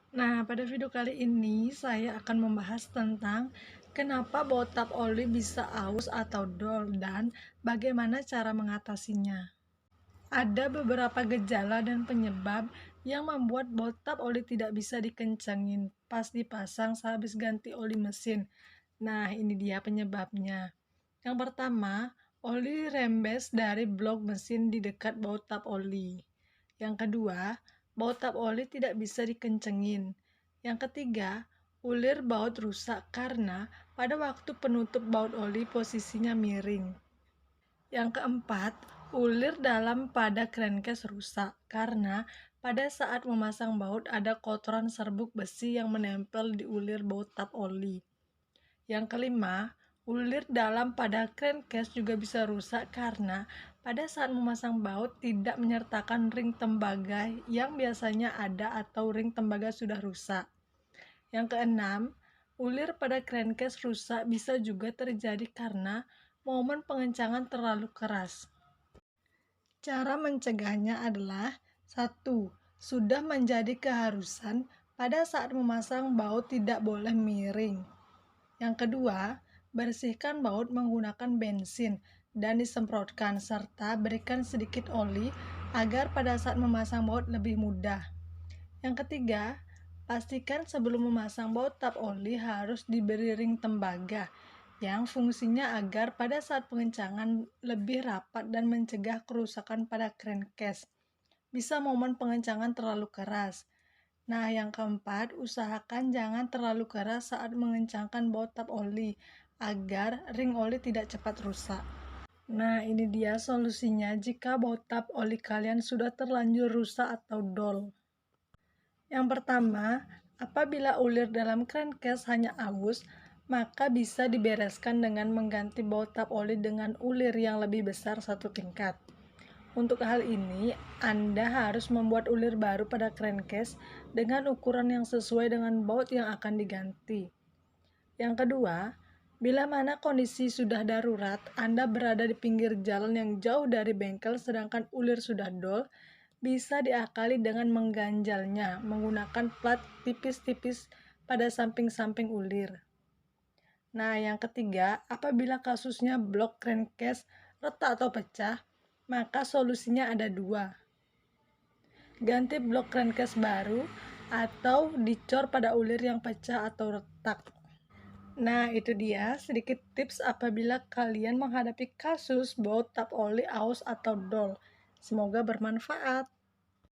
Nah, pada video kali ini saya akan membahas tentang kenapa baut tap oli bisa aus atau dol dan bagaimana cara mengatasinya. Ada beberapa gejala dan penyebab yang membuat baut tap oli tidak bisa dikencangin pas dipasang sehabis ganti oli mesin. Nah, ini dia penyebabnya. Yang pertama, oli rembes dari blok mesin di dekat baut tap oli. Yang kedua, baut tap oli tidak bisa dikencengin. Yang ketiga, ulir baut rusak karena pada waktu penutup baut oli posisinya miring. Yang keempat, ulir dalam pada crankcase rusak karena pada saat memasang baut ada kotoran serbuk besi yang menempel di ulir baut tap oli. Yang kelima, ulir dalam pada crankcase juga bisa rusak karena pada saat memasang baut tidak menyertakan ring tembaga yang biasanya ada atau ring tembaga sudah rusak. Yang keenam, ulir pada crankcase rusak bisa juga terjadi karena momen pengencangan terlalu keras. Cara mencegahnya adalah: 1. Sudah menjadi keharusan pada saat memasang baut tidak boleh miring. Yang kedua, bersihkan baut menggunakan bensin dan disemprotkan serta berikan sedikit oli agar pada saat memasang baut lebih mudah. Yang ketiga, pastikan sebelum memasang baut tap oli harus diberi ring tembaga yang fungsinya agar pada saat pengencangan lebih rapat dan mencegah kerusakan pada crankcase. Bisa momen pengencangan terlalu keras. Nah, yang keempat, usahakan jangan terlalu keras saat mengencangkan baut tap oli agar ring oli tidak cepat rusak. Nah, ini dia solusinya jika baut tap oli kalian sudah terlanjur rusak atau dol. Yang pertama, apabila ulir dalam crankcase hanya aus, maka bisa dibereskan dengan mengganti baut tap oli dengan ulir yang lebih besar satu tingkat. Untuk hal ini, Anda harus membuat ulir baru pada crankcase dengan ukuran yang sesuai dengan baut yang akan diganti. Yang kedua, bila mana kondisi sudah darurat, Anda berada di pinggir jalan yang jauh dari bengkel sedangkan ulir sudah dol, bisa diakali dengan mengganjalnya menggunakan plat tipis-tipis pada samping-samping ulir. Nah, yang ketiga, apabila kasusnya blok crankcase retak atau pecah, maka solusinya ada dua. Ganti blok crankcase baru atau dicor pada ulir yang pecah atau retak. Nah, itu dia sedikit tips apabila kalian menghadapi kasus baut tap oli aus atau dol. Semoga bermanfaat.